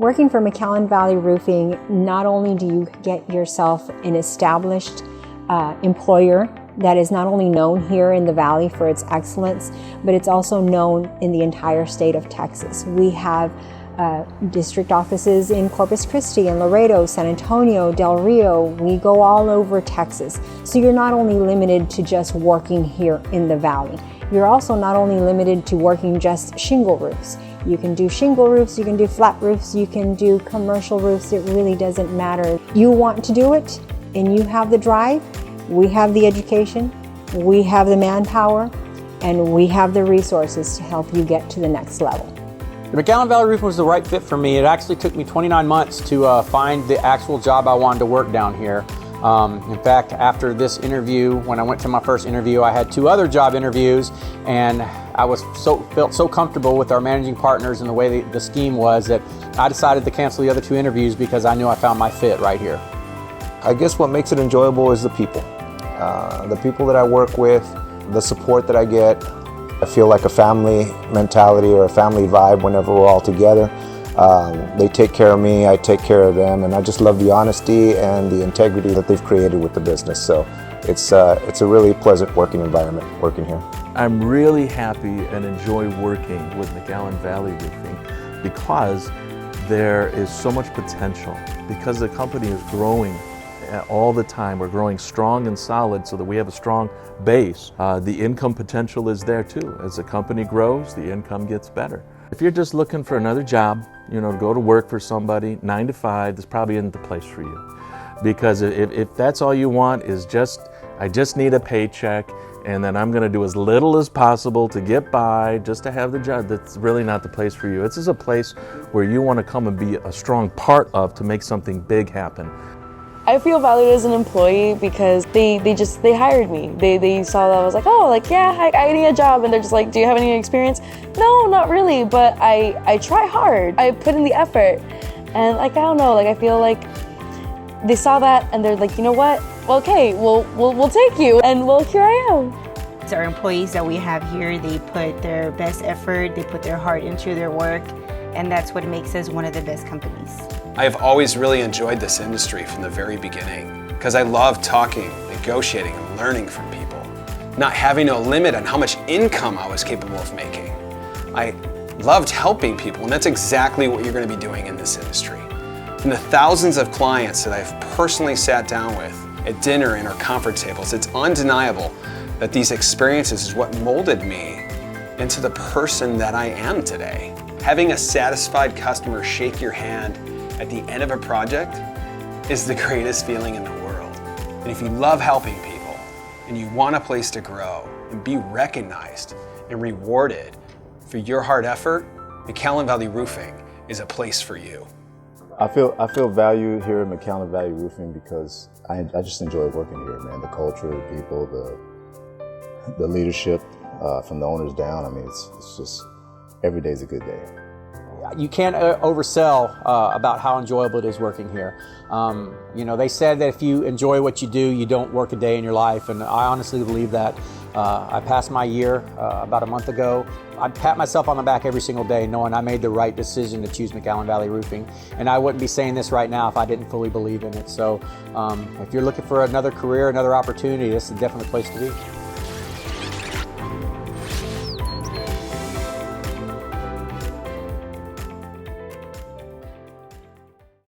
Working for McAllen Valley Roofing, not only do you get yourself an established employer that is not only known here in the Valley for its excellence, but it's also known in the entire state of Texas. We have district offices in Corpus Christi and Laredo, San Antonio, Del Rio. We go all over Texas. So you're not only limited to just working here in the Valley. You're also not only limited to working just shingle roofs. You can do shingle roofs, you can do flat roofs, you can do commercial roofs. It really doesn't matter. You want to do it and you have the drive. We have the education, we have the manpower, and we have the resources to help you get to the next level. The McAllen Valley Roofing was the right fit for me. It actually took me 29 months to find the actual job I wanted to work down here. In fact, after this interview, when I went to my first interview, I had 2 other job interviews, and I felt so comfortable with our managing partners and the way the scheme was that I decided to cancel the other 2 interviews because I knew I found my fit right here. I guess what makes it enjoyable is the people. The people that I work with, the support that I get. I feel like a family mentality or a family vibe whenever we're all together. They take care of me, I take care of them, and I just love the honesty and the integrity that they've created with the business. So it's a really pleasant working environment working here. I'm really happy and enjoy working with McAllen Valley Roofing because there is so much potential. Because the company is growing all the time, we're growing strong and solid so that we have a strong base. The income potential is there too. As the company grows, the income gets better. If you're just looking for another job, to go to work for somebody, 9 to 5, this probably isn't the place for you. Because if that's all you want is I just need a paycheck and then I'm going to do as little as possible to get by, just to have the job, that's really not the place for you. This is a place where you want to come and be a strong part of to make something big happen. I feel valued as an employee because they hired me. They saw that I was like, oh, yeah, I need a job, and they're just like, do you have any experience? No, not really, but I try hard. I put in the effort, and I don't know, I feel like they saw that and they're like, you know what? Well, okay, we'll take you, and well, here I am. It's our employees that we have here. They put their best effort, they put their heart into their work, and that's what makes us one of the best companies. I have always really enjoyed this industry from the very beginning because I love talking, negotiating, and learning from people, not having no limit on how much income I was capable of making. I loved helping people, and that's exactly what you're going to be doing in this industry. From the thousands of clients that I've personally sat down with at dinner and our conference tables, it's undeniable that these experiences is what molded me into the person that I am today. Having a satisfied customer shake your hand at the end of a project is the greatest feeling in the world. And if you love helping people and you want a place to grow and be recognized and rewarded for your hard effort, McAllen Valley Roofing is a place for you. I feel valued here at McAllen Valley Roofing because I just enjoy working here, man. The culture, the people, the leadership from the owners down. I mean, it's just every day's a good day. You can't oversell about how enjoyable it is working here. They said that if you enjoy what you do, you don't work a day in your life, and I honestly believe that. I passed my year about a month ago. I pat myself on the back every single day knowing I made the right decision to choose McAllen Valley Roofing, and I wouldn't be saying this right now if I didn't fully believe in it. So if you're looking for another career, another opportunity, this is definitely the place to be.